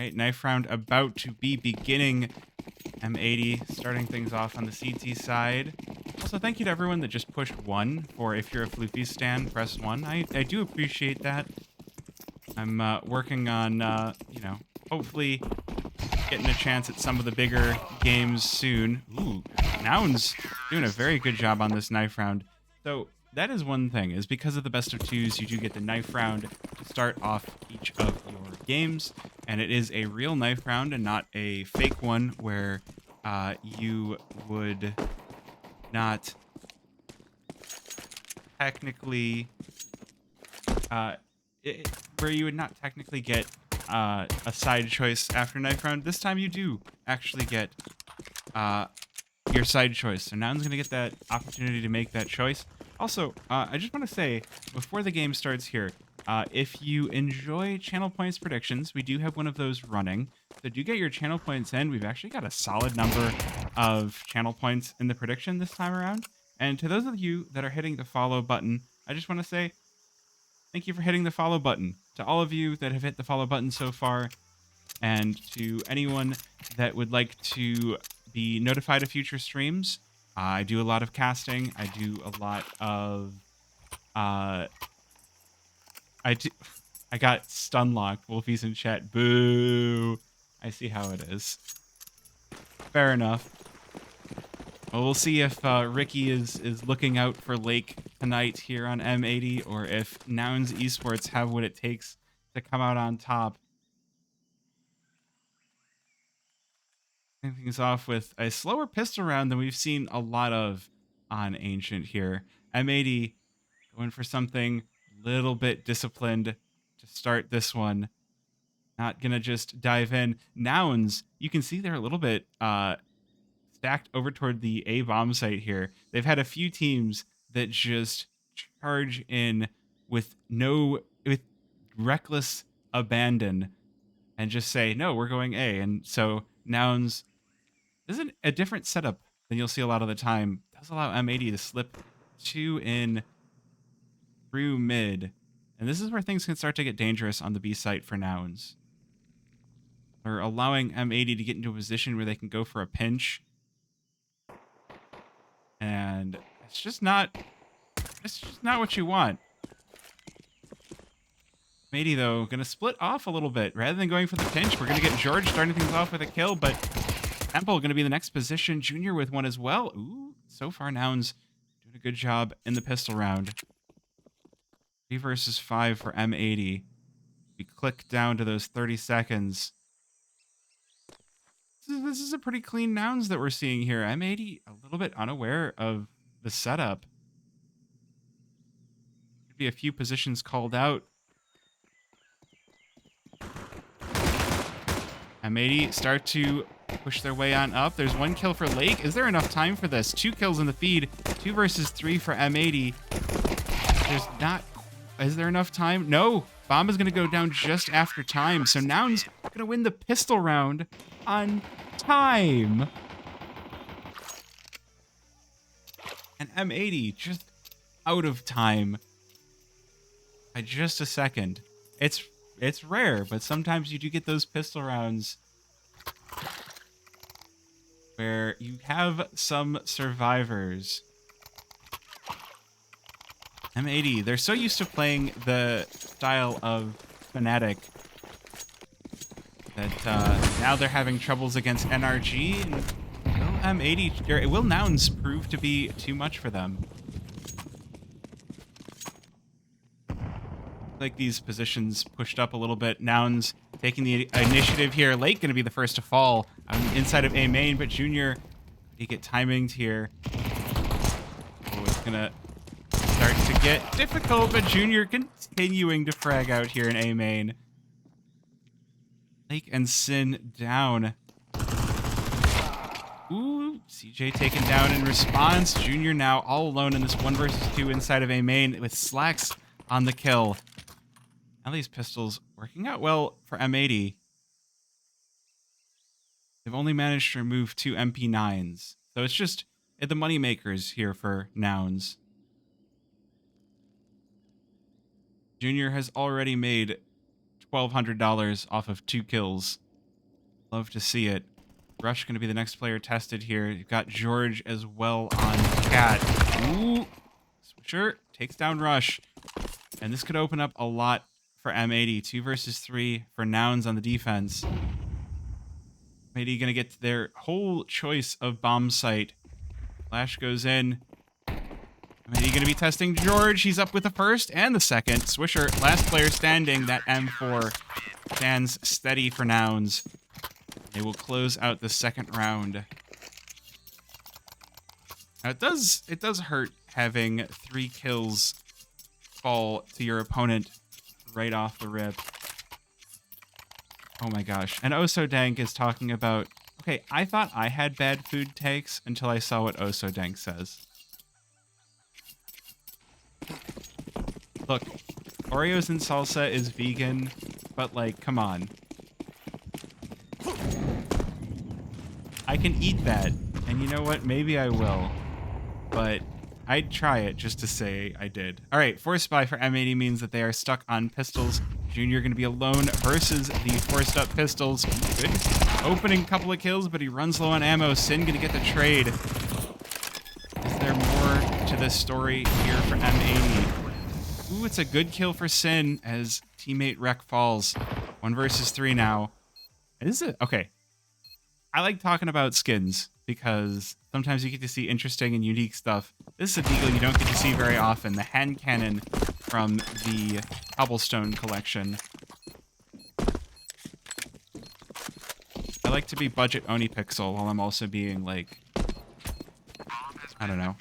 right, knife round about to be beginning. M80 starting things off on the CT side. Also, thank you to everyone that just pushed 1 for if you're a Floofy stan, press 1. I do appreciate that. I'm working on, hopefully getting a chance at some of the bigger games soon. Ooh, Nouns doing a very good job on this knife round. So that is one thing, is because of the best of twos, you do get the knife round to start off each of your games. And it is a real knife round and not a fake one where you would not technically where you would not technically get a side choice after knife round. This time you do actually get your side choice. So Noun's going to get that opportunity to make that choice. Also, I just want to say, before the game starts here, if you enjoy channel points predictions, we do have one of those running. So do get your channel points in. We've actually got a solid number of channel points in the prediction this time around. And to those of you that are hitting the follow button, I just want to say thank you for hitting the follow button. To all of you that have hit the follow button so far, and to anyone that would like to be notified of future streams, I do a lot of casting. I do a lot of I got stun locked. Wolfie's in chat. Boo. I see how it is. Fair enough. Well, we'll see if Ricky is looking out for Lake tonight here on M80, or if Nouns Esports have what it takes to come out on top. Starting things off with a slower pistol round than we've seen a lot of on Ancient here. M80 going for something a little bit disciplined to start this one. Not gonna just dive in. Nouns, you can see they're a little bit stacked over toward the A bomb site here. They've had a few teams that just charge in with reckless abandon and just say, no, we're going A. And so Nouns, this is a different setup than you'll see a lot of the time. It does allow M80 to slip 2 in through mid. And this is where things can start to get dangerous on the B site for Nouns. They're allowing M80 to get into a position where they can go for a pinch. And it's just not what you want. M80, though, going to split off a little bit. Rather than going for the pinch, we're going to get George starting things off with a kill, but Temple going to be in the next position. Junior with one as well. Ooh, so far Nouns doing a good job in the pistol round. 3 versus 5 for M80. We click down to those 30 seconds. This is a pretty clean Nouns that we're seeing here. M80 a little bit unaware of the setup. Could be a few positions called out. M80 start to push their way on up. There's 1 kill for Lake. Is there enough time for this? 2 kills in the feed. 2 versus 3 for M80. Is there enough time? No. Bomb is going to go down just after time. So Nouns going to win the pistol round on time. And M80 just out of time by just a second. It's rare, but sometimes you do get those pistol rounds where you have some survivors. M80, they're so used to playing the style of Fnatic that now they're having troubles against NRG, and will Nouns prove to be too much for them? Like these positions pushed up a little bit. Nouns taking the initiative here. Lake going to be the first to fall inside of A main, but Junior, he get timinged here. Oh, it's going to start to get difficult, but Junior continuing to frag out here in A main. Lake and Sin down. Ooh, CJ taken down in response. Junior now all alone in this 1 versus 2 inside of A main with Slacks on the kill. Now these pistols working out well for M80. They've only managed to remove 2 MP9s. So it's just the money makers here for Nouns. Junior has already made $1,200 off of 2 kills Love to see it. Rush going to be the next player tested here. You've got George as well on Cat. Ooh. Swisher takes down Rush. And this could open up a lot for M80. 2 versus 3 for Nouns on the defense. M80 going to get their whole choice of bomb site. Flash goes in. M80 going to be testing George. He's up with the first and the second. Swisher, last player standing. That M4 stands steady for Nouns. They will close out the second round. Now it does hurt having 3 kills fall to your opponent right off the rip. Oh my gosh. And Osodank is talking about, okay, I thought I had bad food takes until I saw what Osodank says. Look, Oreos and salsa is vegan, but like, come on. I can eat that, and you know what? Maybe I will, but I'd try it just to say I did. All right, forced buy for M80 means that they are stuck on pistols. Junior going to be alone versus the forced up pistols. Good opening couple of kills, but he runs low on ammo. Sin going to get the trade. Is there more to this story here for M80? Ooh, it's a good kill for Sin as teammate Rek falls. 1 versus 3 now. Is it? Okay. I like talking about skins because sometimes you get to see interesting and unique stuff. This is a deagle you don't get to see very often. The hand cannon from the Cobblestone collection. I like to be budget Oni Pixel while I'm also being like, I don't know.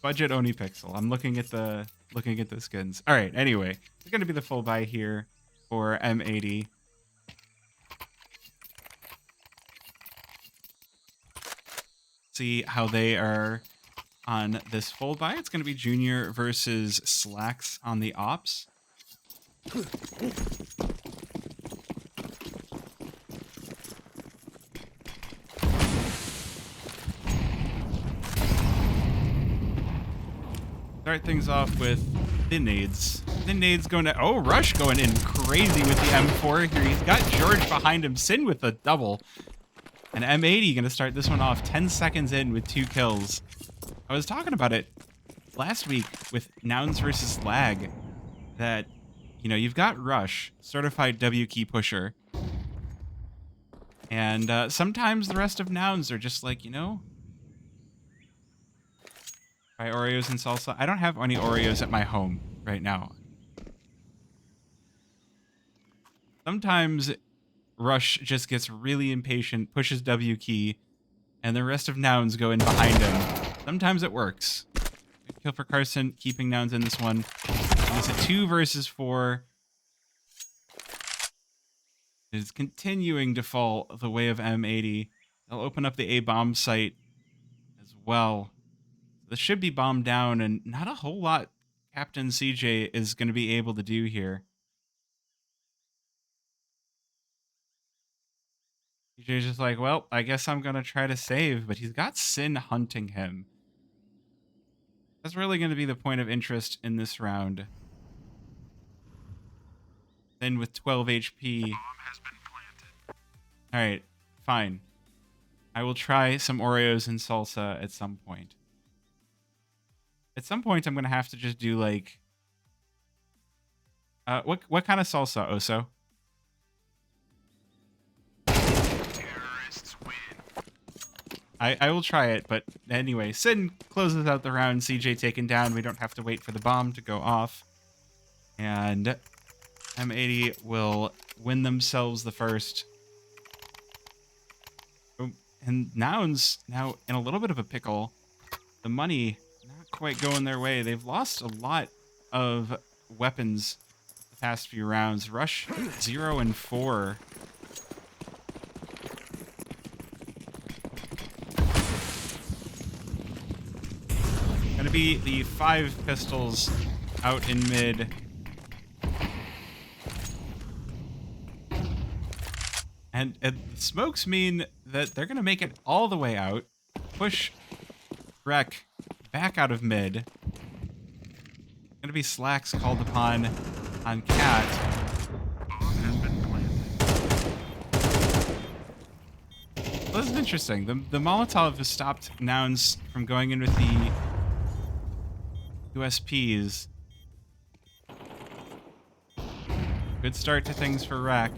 Budget Oni Pixel. I'm looking at the skins. All right. Anyway, it's going to be the full buy here for M80. See how they are on this full buy. It's going to be Junior versus Slacks on the ops. Start things off with the nades. The nades going to... Oh, Rush going in crazy with the M4 here. He's got George behind him. Sin with a double. And M80 going to start this one off 10 seconds in with 2 kills. I was talking about it last week with Nouns versus Lag. That, you know, you've got Rush, certified W key pusher. And sometimes the rest of Nouns are just like, you know... Buy Oreos and salsa. I don't have any Oreos at my home right now. Sometimes Rush just gets really impatient, pushes W key, and the rest of Nouns go in behind him. Sometimes it works. Good kill for Carson, keeping Nouns in this one. It's a 2 versus 4. It is continuing to fall the way of M80. They'll open up the A bomb site as well. This should be bombed down, and not a whole lot Captain CJ is going to be able to do here. CJ's just like, well, I guess I'm going to try to save, but he's got Sin hunting him. That's really going to be the point of interest in this round. Sin with 12 HP. All right, fine. I will try some Oreos and salsa at some point. At some point, I'm going to have to just do, like... what kind of salsa, Oso? Terrorists win. I will try it, but anyway. Sin closes out the round. CJ taken down. We don't have to wait for the bomb to go off. And M80 will win themselves the first. And Nouns now in a little bit of a pickle. The money... quite going their way. They've lost a lot of weapons the past few rounds. Rush 0 and 4. Gonna be the 5 pistols out in mid. And smokes mean that they're gonna make it all the way out. Push Rek back out of mid. Gonna be slacks called upon on Cat. Well, this is interesting. The Molotov has stopped Nouns from going in with the USPs. Good start to things for Rack.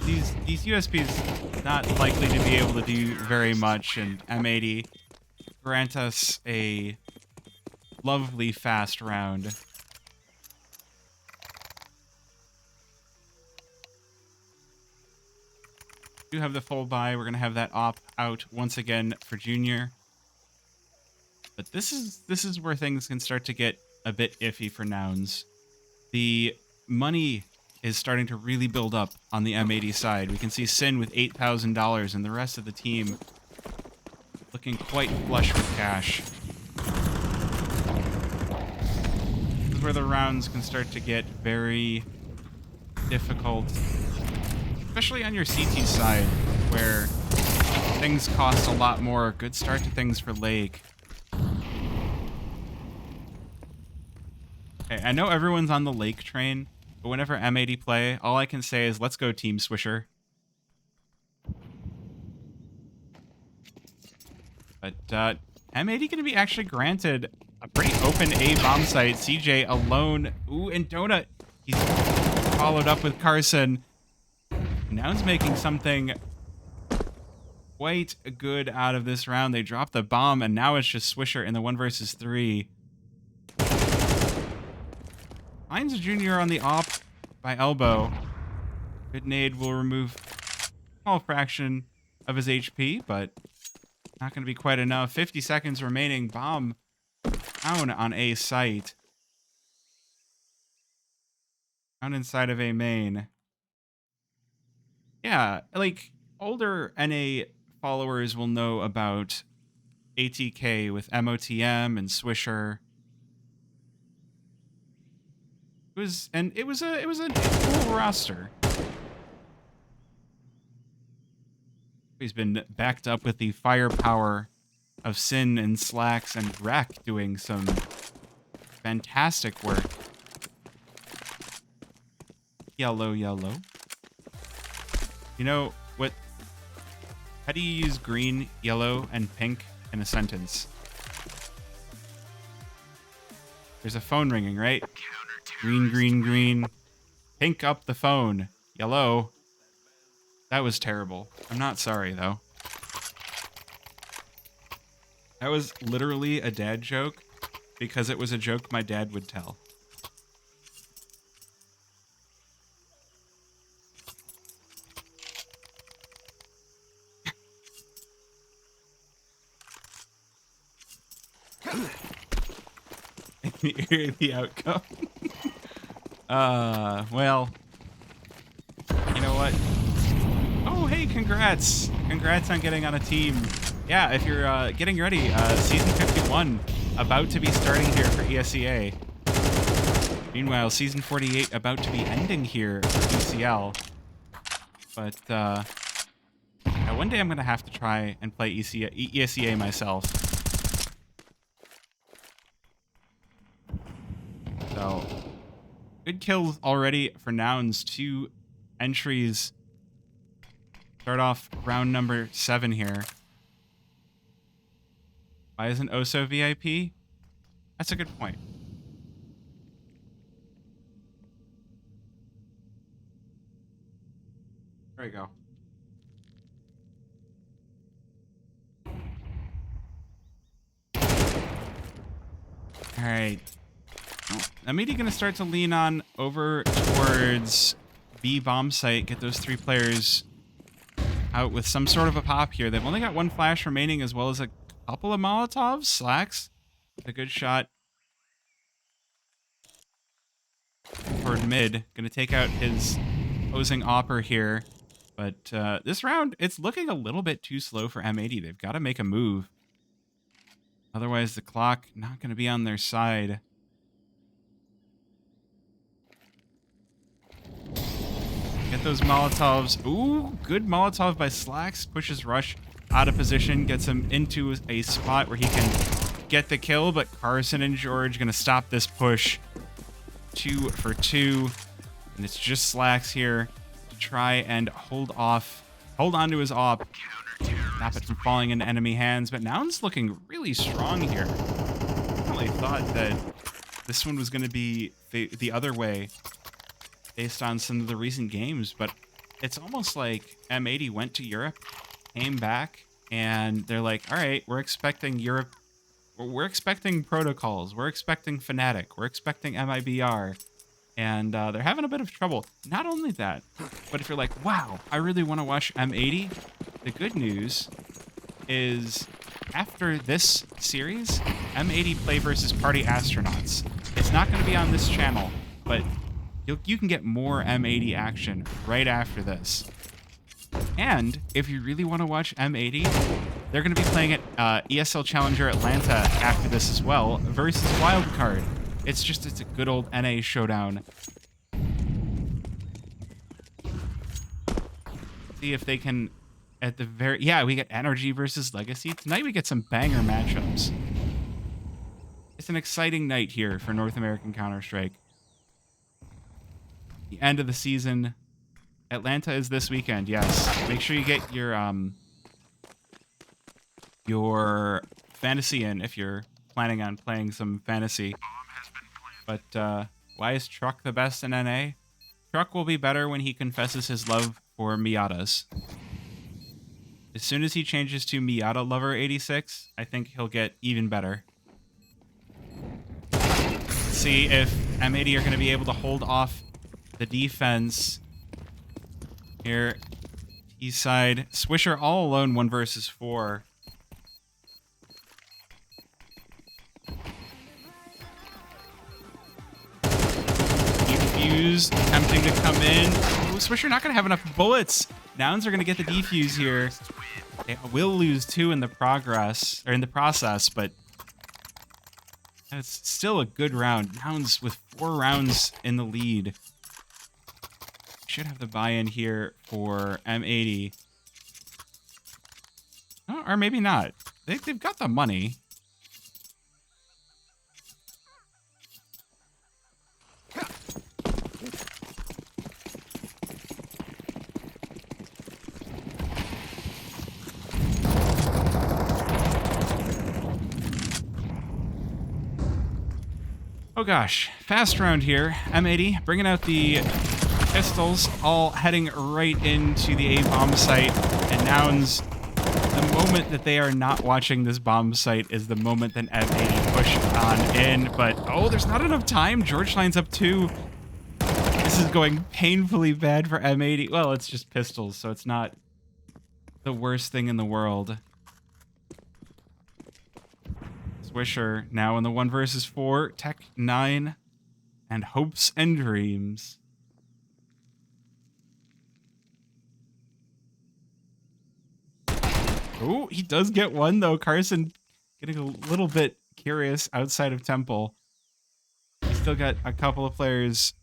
These USPs not likely to be able to do very much, and M80 grant us a lovely fast round. Do have the full buy. We're gonna have that op out once again for Junior. But this is where things can start to get a bit iffy for Nouns. The money is starting to really build up on the M80 side. We can see Sin with $8,000 and the rest of the team looking quite flush with cash. This is where the rounds can start to get very difficult, especially on your CT side, where things cost a lot more. Good start to things for Lake. Okay, I know everyone's on the Lake train, but whenever M80 play, all I can say is, let's go Team Swisher. But M80 going to be actually granted a pretty open A bomb site. CJ alone. Ooh, and Donut. He's followed up with Carson. Nouns making something quite good out of this round. They dropped the bomb, and now it's just Swisher in the 1 versus 3. Finds a Junior on the op by elbow. Good nade will remove a small fraction of his HP, but not going to be quite enough. 50 seconds remaining. Bomb down on A site. Down inside of A main. Yeah, like, older NA followers will know about ATK with MOTM and Swisher. It was a cool roster. He's been backed up with the firepower of Sin and Slacks and Rack doing some fantastic work. Yellow. You know what? How do you use green, yellow, and pink in a sentence? There's a phone ringing, right? Green. Pink up the phone. Yellow. That was terrible. I'm not sorry, though. That was literally a dad joke because it was a joke my dad would tell. The outcome. Well, you know what? Oh, hey, congrats. Congrats on getting on a team. Yeah, if you're getting ready, Season 51 about to be starting here for ESEA. Meanwhile, Season 48 about to be ending here for ECL. But, yeah, one day I'm going to have to try and play ESEA myself. So, good kills already for Nouns. 2 entries. Start off round number 7 here. Why isn't Oso VIP? That's a good point. There we go. All right. I'm immediately going to start to lean on over towards B bomb site. Get those 3 players out with some sort of a pop here. They've only got 1 flash remaining, as well as a couple of Molotovs. Slacks, a good shot toward mid. Going to take out his opposing opper here. But this round, it's looking a little bit too slow for M80. They've got to make a move. Otherwise, the clock not going to be on their side. Get those Molotovs. Ooh, good Molotov by Slacks. Pushes Rush out of position. Gets him into a spot where he can get the kill, but Carson and George going to stop this push. 2 for 2. And it's just Slacks here to try and hold on to his op. Stop it from falling into enemy hands. But Nouns looking really strong here. I really thought that this one was going to be the other way based on some of the recent games. But it's almost like M80 went to Europe, came back, and they're like, all right, we're expecting Europe. We're expecting protocols. We're expecting Fnatic. We're expecting MIBR. And they're having a bit of trouble. Not only that, but if you're like, wow, I really want to watch M80, the good news is after this series, M80 play versus Party Astronauts. It's not going to be on this channel, but you can get more M80 action right after this. And if you really want to watch M80, they're going to be playing at ESL Challenger Atlanta after this as well versus Wildcard. It's a good old NA showdown. See if they can at the very... Yeah, we get Energy versus Legacy. Tonight we get some banger matchups. It's an exciting night here for North American Counter-Strike. The end of the season. Atlanta is this weekend, yes. Make sure you get your fantasy in if you're planning on playing some fantasy. But why is Truck the best in NA? Truck will be better when he confesses his love for Miatas. As soon as he changes to Miata Lover 86, I think he'll get even better. See if M80 are going to be able to hold off the defense. Here, east side. Swisher all alone, 1 versus 4. Defuse attempting to come in. Oh, Swisher not going to have enough bullets. Nouns are going to get the defuse here. They will lose 2 in the process, but it's still a good round. Nouns with 4 rounds in the lead. Should have the buy-in here for M80. Oh, or maybe not. They've got the money. Oh gosh, fast round here. M80 bringing out the pistols, all heading right into the A bomb site. And Nouns, the moment that they are not watching this bomb site is the moment that M80 push on in. But oh, there's not enough time. George lines up 2. This is going painfully bad for M80. Well, it's just pistols, so it's not the worst thing in the world. Swisher now in the 1 versus 4, Tech 9, and Hopes and Dreams. Oh, he does get 1 though. Carson getting a little bit curious outside of Temple. He's still got a couple of players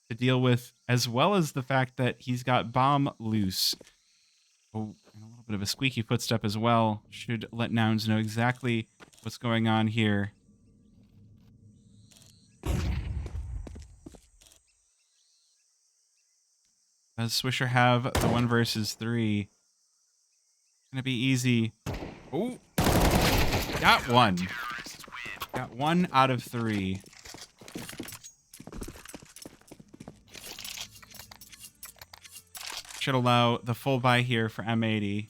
to deal with, as well as the fact that he's got bomb loose. Oh, and a little bit of a squeaky footstep as well. Should let Nouns know exactly what's going on here. Does Swisher have the 1 versus 3? Gonna be easy. Oh, got 1. Got 1 out of 3. Should allow the full buy here for M80.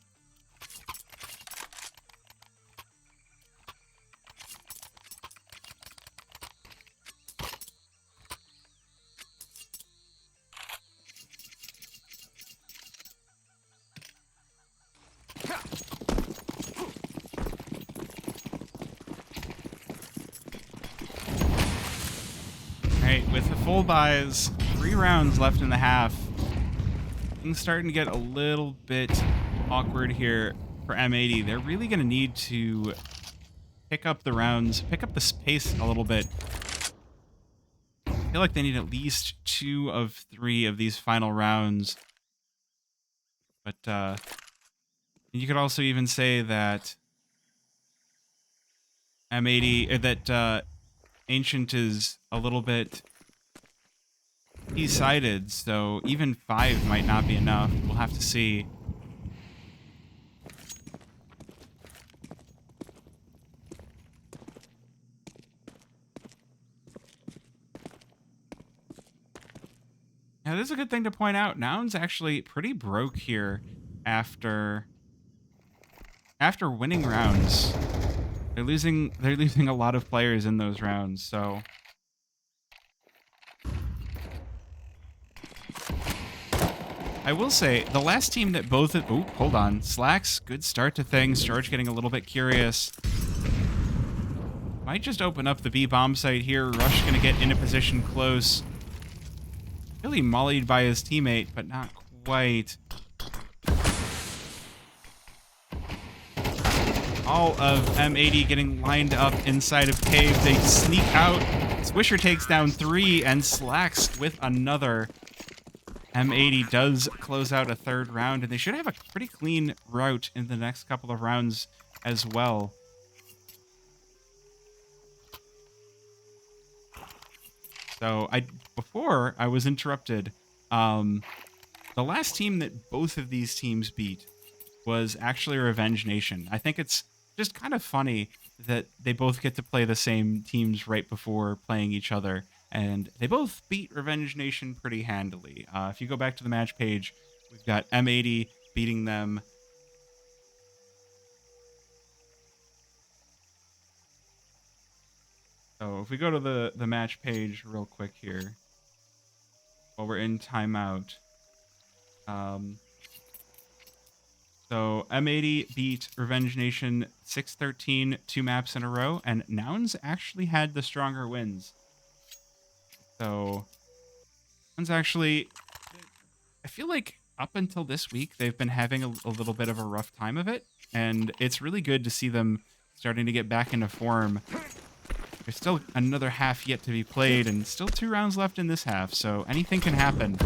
With the full buys, 3 rounds left in the half. Things starting to get a little bit awkward here for M80. They're really going to need to pick up the rounds, pick up the pace a little bit. I feel like they need at least 2 of 3 of these final rounds. But you could also even say that M80 that Ancient is a little bit T-sided, so even 5 might not be enough. We'll have to see. Now, this is a good thing to point out. Nouns actually pretty broke here after winning rounds. They're losing a lot of players in those rounds, so I will say the last team that both hold on. Slacks, good start to things. George getting a little bit curious. Might just open up the B bomb site here. Rush gonna get in a position close. Really mollied by his teammate, but not quite. All of M80 getting lined up inside of cave. They sneak out. Swisher takes down 3 and Slacks with another. M80 does close out a 3rd round, and they should have a pretty clean route in the next couple of rounds as well. So before I was interrupted, the last team that both of these teams beat was actually Revenge Nation. I think it's just kind of funny that they both get to play the same teams right before playing each other, and they both beat Revenge Nation pretty handily. If you go back to the match page, we've got M80 beating them. So if we go to the match page real quick here, while we're in timeout. So M80 beat Revenge Nation 6-13, 2 maps in a row, and Nouns actually had the stronger wins. So Nouns actually, I feel like up until this week, they've been having a little bit of a rough time of it, and it's really good to see them starting to get back into form. There's still another half yet to be played, and still 2 rounds left in this half, so anything can happen.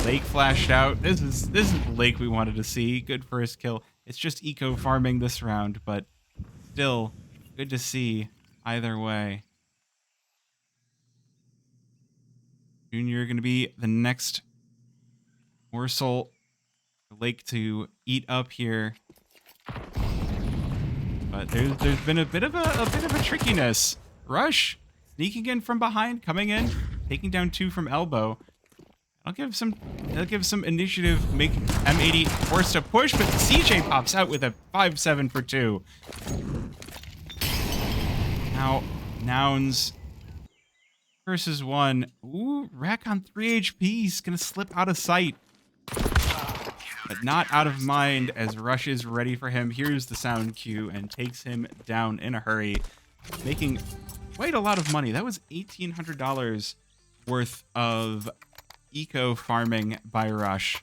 Lake flashed out. This is the Lake we wanted to see. Good first kill. It's just eco farming this round, but still good to see either way. Junior going to be the next morsel for Lake to eat up here. But there's been a bit of a trickiness. Rush sneaking in from behind, coming in, taking down 2 from elbow. I'll give some initiative, make M80 forced to push, but CJ pops out with a 5-7 for 2. Now, Nouns versus 1. Ooh, Rack on 3 HP. He's gonna slip out of sight. But not out of mind as Rush is ready for him. Here's the sound cue and takes him down in a hurry, making quite a lot of money. That was $1,800 worth of eco farming by Rush.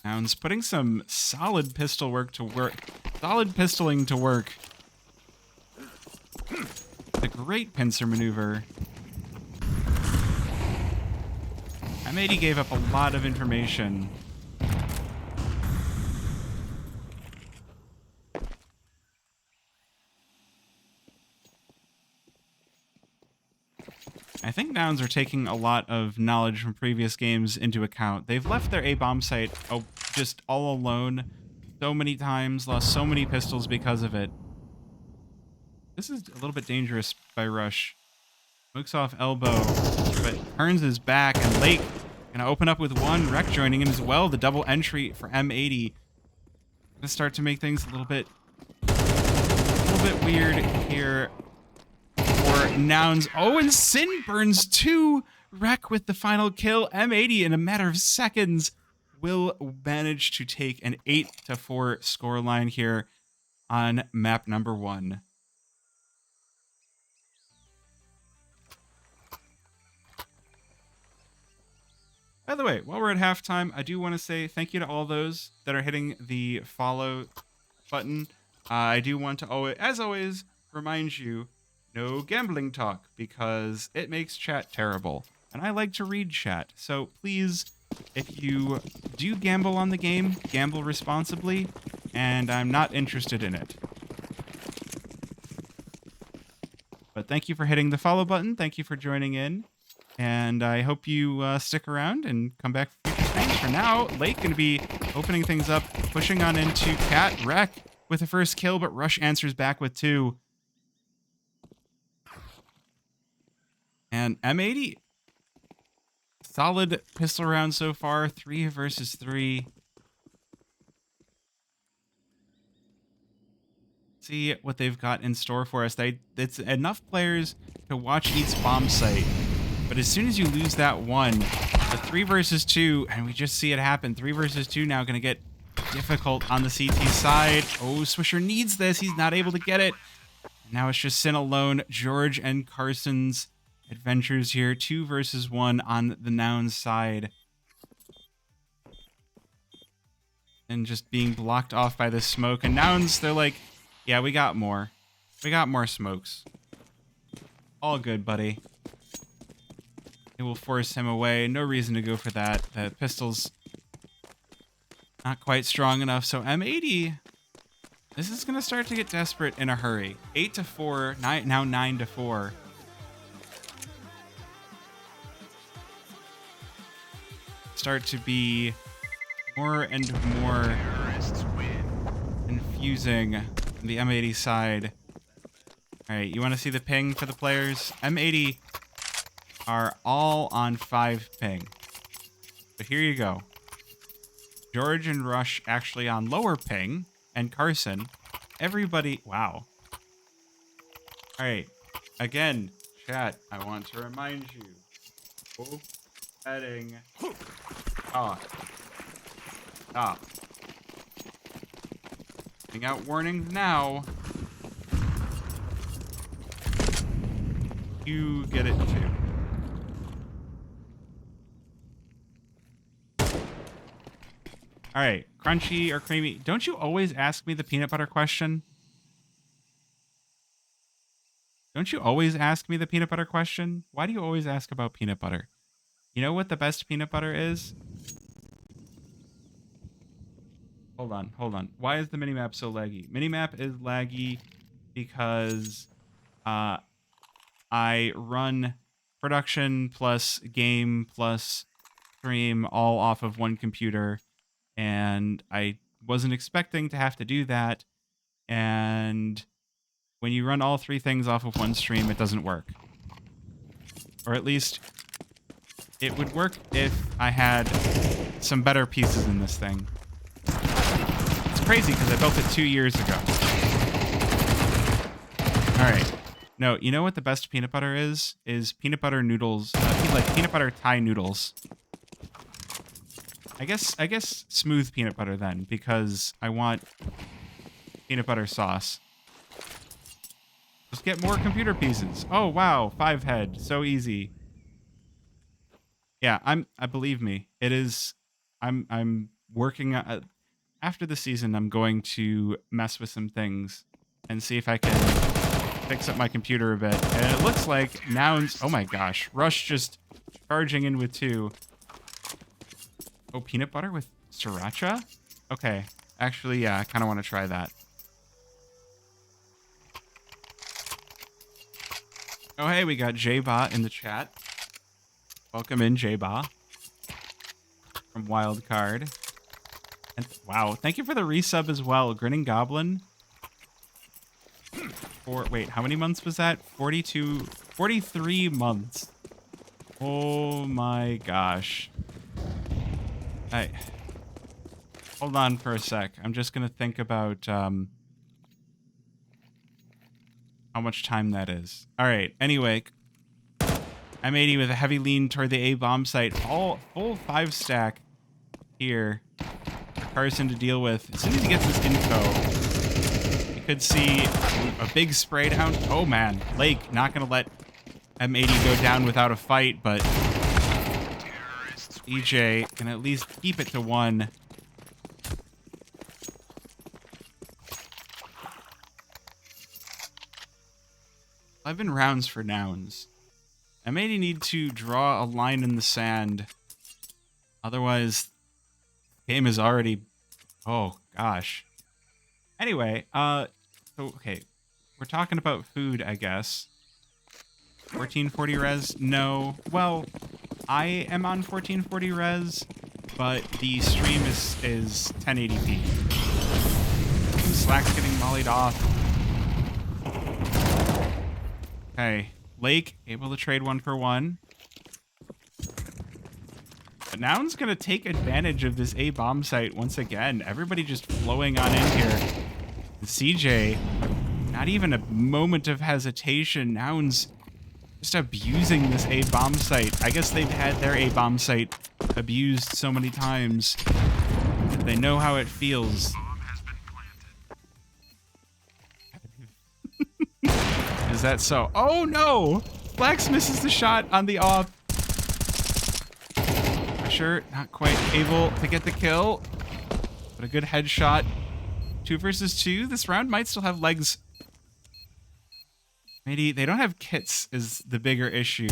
Nouns putting some solid pistol work to work. Solid pistoling to work. A great pincer maneuver. M80 gave up a lot of information. I think Nouns are taking a lot of knowledge from previous games into account. They've left their A-bomb site just all alone so many times, lost so many pistols because of it. This is a little bit dangerous by Rush. Smokes off elbow, but turns his back, and Lake gonna open up with 1. Rec joining in as well. The double entry for M80. Gonna start to make things a little bit weird here for Nouns. Oh, and Sin burns 2. Rec with the final kill. M80 in a matter of seconds will manage to take an 8-4 scoreline here on map number 1. By the way, while we're at halftime, I do want to say thank you to all those that are hitting the follow button. I do want to always, as always, remind you, no gambling talk because it makes chat terrible. And I like to read chat. So please, if you do gamble on the game, gamble responsibly. And I'm not interested in it. But thank you for hitting the follow button. Thank you for joining in. And I hope you stick around and come back for future streams. For now, Lake going to be opening things up, pushing on into Cat Wreck with the first kill, but Rush answers back with 2. And M80, solid pistol round so far, 3 versus 3. See what they've got in store for us. It's enough players to watch each bomb site. But as soon as you lose that one, the 3 versus 2, and we just see it happen. 3 versus 2 now going to get difficult on the CT side. Oh, Swisher needs this. He's not able to get it. And now it's just Sin alone. George and Carson's adventures here. 2 versus 1 on the Nouns side. And just being blocked off by the smoke. And Nouns, they're like, yeah, we got more. We got more smokes. All good, buddy. It will force him away. No reason to go for that. The pistol's not quite strong enough. So M80, this is going to start to get desperate in a hurry. 8-4, now 9-4. Start to be more and more confusing on the M80 side. All right, you want to see the ping for the players? M80 are all on 5 ping. So here you go. George and Rush actually on lower ping, and Carson. Everybody, wow. All right, again, chat, I want to remind you. Oh, heading. Stop. Stop. Putting out warnings now. You get it too. All right, crunchy or creamy. Don't you always ask me the peanut butter question? Don't you always ask me the peanut butter question? Why do you always ask about peanut butter? You know what the best peanut butter is? Hold on. Why is the minimap so laggy? Minimap is laggy because I run production plus game plus stream all off of one computer. And I wasn't expecting to have to do that. And when you run all 3 things off of one stream, it doesn't work. Or at least it would work if I had some better pieces in this thing. It's crazy because I built it 2 years ago. All right. No, you know what the best peanut butter is? Is peanut butter noodles, like peanut butter Thai noodles. I guess smooth peanut butter then, because I want peanut butter sauce. Just get more computer pieces. Oh wow, 5 head, so easy. Yeah, I believe me. It is. I'm working after the season. I'm going to mess with some things and see if I can fix up my computer a bit. And it looks like Nouns. Oh my gosh, Rush just charging in with 2. Oh, peanut butter with sriracha? Okay. Actually, yeah, I kind of want to try that. Oh, hey, we got J-Ba in the chat. Welcome in, J-Ba. From Wildcard. And wow, thank you for the resub as well. Grinning Goblin. Wait, how many months was that? 43 months. Oh my gosh. Hold on for a sec. I'm just going to think about how much time that is. All right. Anyway, M80 with a heavy lean toward the A bomb site. Full 5 stack here. Carson to deal with. As soon as he gets this info, you could see a big spray down. Oh man, Lake not going to let M80 go down without a fight, but EJ can at least keep it to 1. 11 rounds for Nouns. M80 need to draw a line in the sand. Otherwise, the game is already... Oh, gosh. Anyway, so, okay. We're talking about food, I guess. 1440 res? No. Well, I am on 1440 res, but the stream is 1080p. Slack's getting mollied off. Okay. Lake, able to trade 1 for 1. But Noun's going to take advantage of this A bomb site once again. Everybody just flowing on in here. CJ, not even a moment of hesitation. Noun's just abusing this A bomb site. I guess they've had their A bomb site abused so many times that they know how it feels. Is that so? Oh no! Flax misses the shot on the off. Sure, not quite able to get the kill, but a good headshot. 2 versus 2. This round might still have legs. Maybe they don't have kits is the bigger issue.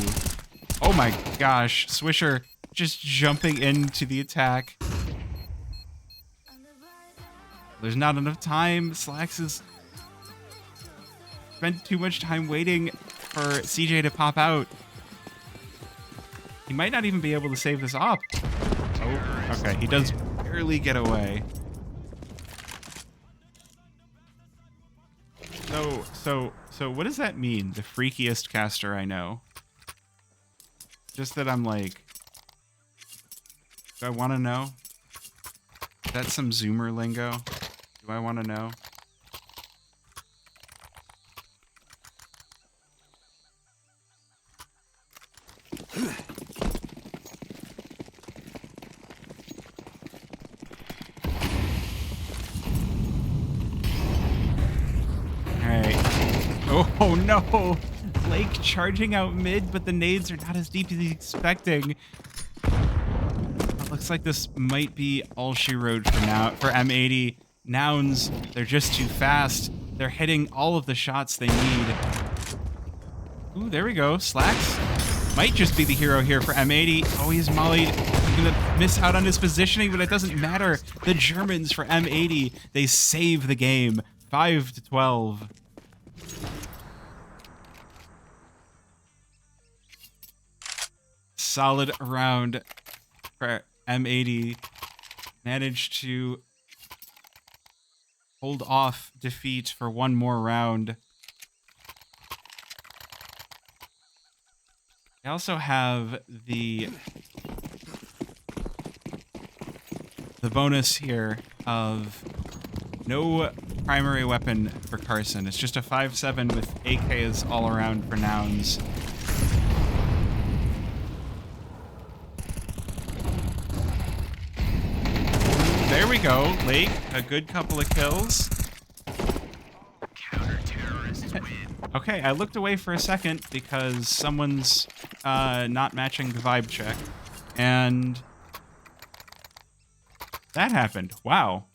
Oh my gosh, Swisher just jumping into the attack. There's not enough time. Slacks has spent too much time waiting for CJ to pop out. He might not even be able to save this op. Oh, okay. He does barely get away. So what does that mean? The freakiest caster I know. Just that I'm like, do I want to know? Is that some Zoomer lingo? Do I want to know? Oh no! Blake charging out mid, but the nades are not as deep as he's expecting. It looks like this might be all she wrote for now for M80. Nouns, they're just too fast. They're hitting all of the shots they need. Ooh, there we go. Slacks might just be the hero here for M80. Oh, he's mollied. He's gonna miss out on his positioning, but it doesn't matter. The Germans for M80, they save the game. 5-12. Solid round for M80. Managed to hold off defeat for one more round. They also have the bonus here of no primary weapon for Carson. It's just a 5-7 with AKs all around for Nouns. There we go, Lake. A good couple of kills. Okay, I looked away for a second because someone's not matching the vibe check. And that happened. Wow.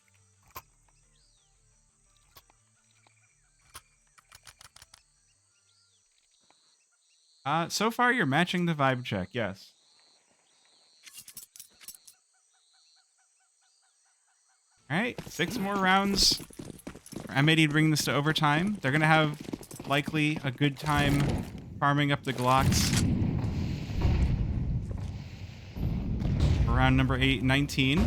So far you're matching the vibe check, yes. Alright, 6 more rounds for M80 to bring this to overtime. They're gonna have likely a good time farming up the Glocks. For round number 19.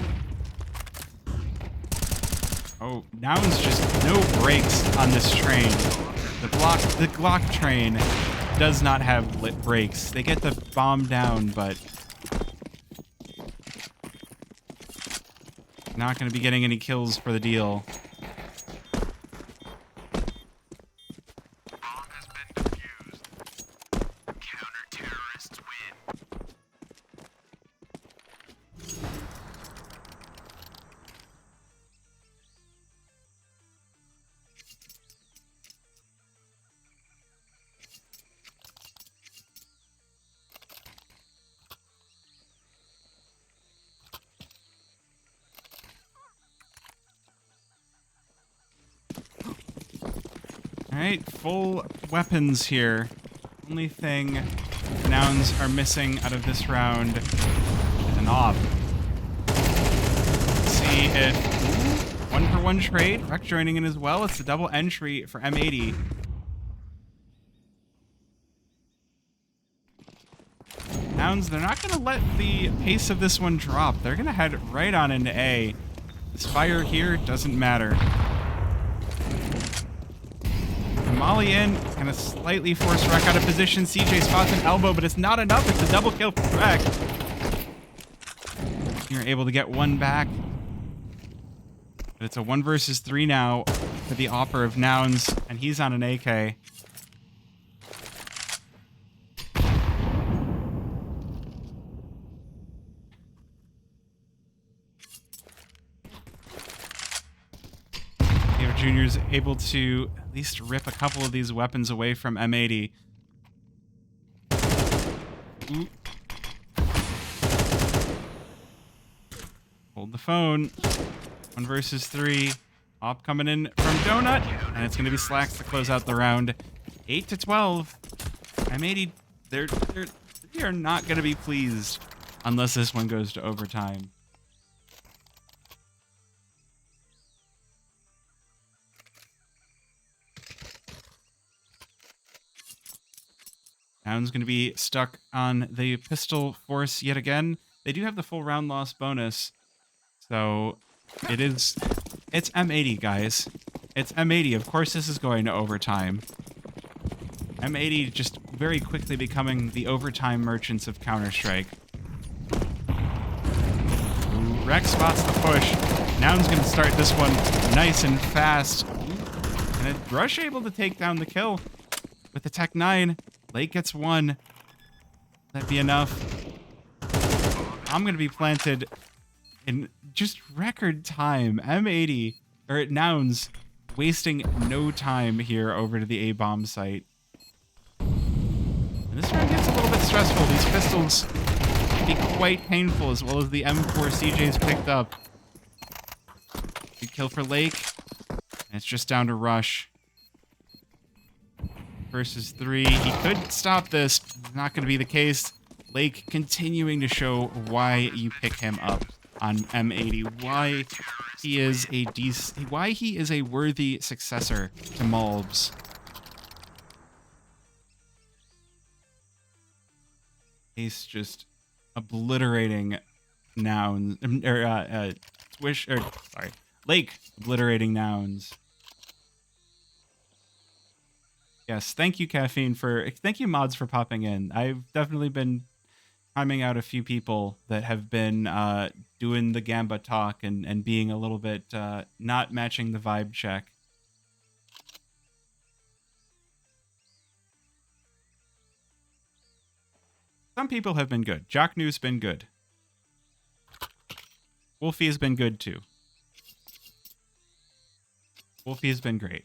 Oh, Nouns just no brakes on this train. The Glock train does not have lit brakes. They get the bomb down, but not going to be getting any kills for the deal. All right, full weapons here. Only thing Nouns are missing out of this round is an op. Let's see if 1-for-1 trade. Rec joining in as well. It's a double entry for M80. Nouns, they're not going to let the pace of this one drop. They're going to head right on into A. This fire here doesn't matter. Molly in, kind of slightly force Rec out of position. CJ spots an elbow, but it's not enough. It's a double kill for Rec. You're able to get one back. But it's a 1 versus 3 now for the Opper of Nouns, and he's on an AK. Junior's able to at least rip a couple of these weapons away from M80. Ooh. Hold the phone. 1 versus 3. Op coming in from Donut, and it's going to be Slacks to close out the round. 8-12. M80, they are not going to be pleased unless this one goes to overtime. Nouns going to be stuck on the pistol force yet again. They do have the full round loss bonus. So it's M80, guys. It's M80. Of course this is going to overtime. M80 just very quickly becoming the overtime merchants of Counter-Strike. Rex spots the push. Nouns going to start this one nice and fast. And Rush able to take down the kill with the Tech 9. Lake gets 1. That'd be enough. I'm going to be planted in just record time. M80, or Nouns, wasting no time here over to the A-bomb site. And this round gets a little bit stressful. These pistols can be quite painful, as well as the M4 CJ's picked up. Good kill for Lake. And it's just down to Rush. Versus 3. He could stop this. Not going to be the case. Lake continuing to show why you pick him up on M80. Why he is a worthy successor to Mulbs. Ace just obliterating Nouns, Lake obliterating Nouns. Yes, thank you, Caffeine, thank you, Mods, for popping in. I've definitely been timing out a few people that have been doing the Gamba talk and being a little bit not matching the vibe check. Some people have been good. Jock New's been good. Wolfie has been good, too. Wolfie has been great.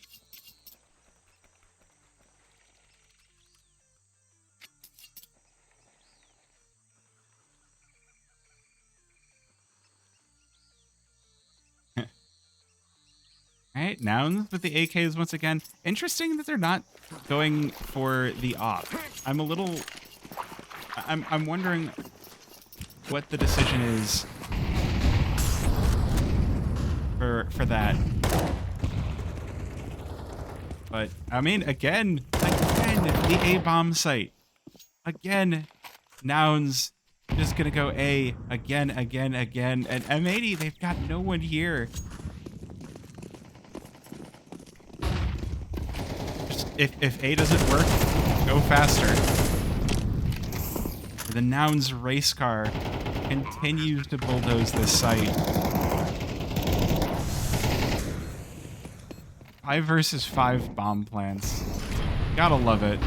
Alright, Nouns with the AKs once again. Interesting that they're not going for the op. I'm wondering what the decision is for that. But I mean, again, the A-bomb site. Again, Nouns just gonna go A again. And M80, they've got no one here. If A doesn't work, go faster. The Nouns race car continues to bulldoze this site. 5 versus 5 bomb plants. Gotta love it.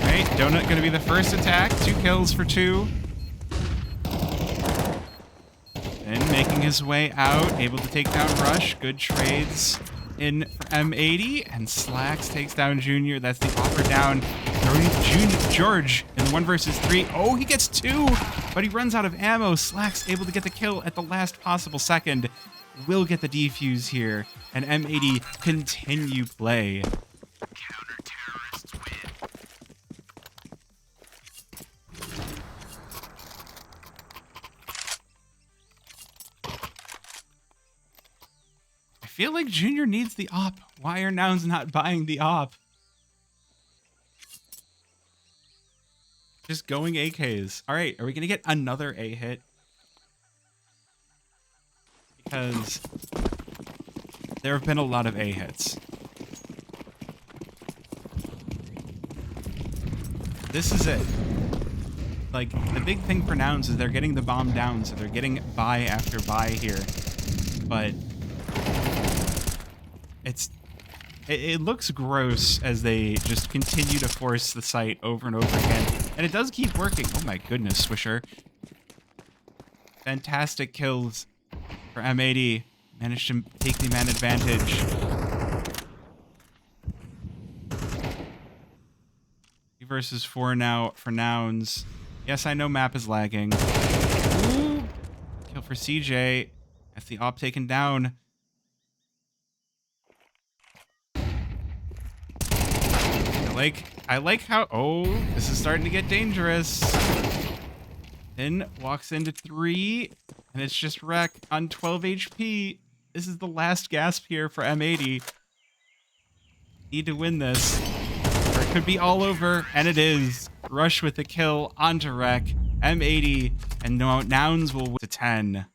Right, Donut gonna be the first attack. 2 kills for 2. And making his way out, able to take down Rush. Good trades in for M80, and Slacks takes down Junior. That's the offer down. George in the 1 versus 3. Oh, he gets 2, but he runs out of ammo. Slacks able to get the kill at the last possible second. will get the defuse here, and M80 continue play. I feel like Junior needs the op. Why are Nouns not buying the op? Just going AKs. All right, are we going to get another A hit? Because there have been a lot of A hits. This is it. Like, the big thing for Nouns is they're getting the bomb down, so they're getting buy after buy here. But it looks gross as they just continue to force the site over and over again. And it does keep working. Oh my goodness, Swisher. Fantastic kills for M80. Managed to take the man advantage. Versus 4 now for Nouns. Yes, I know map is lagging. Ooh. Kill for CJ. That's the op taken down. I like how, oh, this is starting to get dangerous. Then walks into 3, and it's just wreck on 12 HP. This is the last gasp here for M80. Need to win this, or it could be all over, and it is. Rush with the kill onto wreck. M80, and Nouns will win to 10.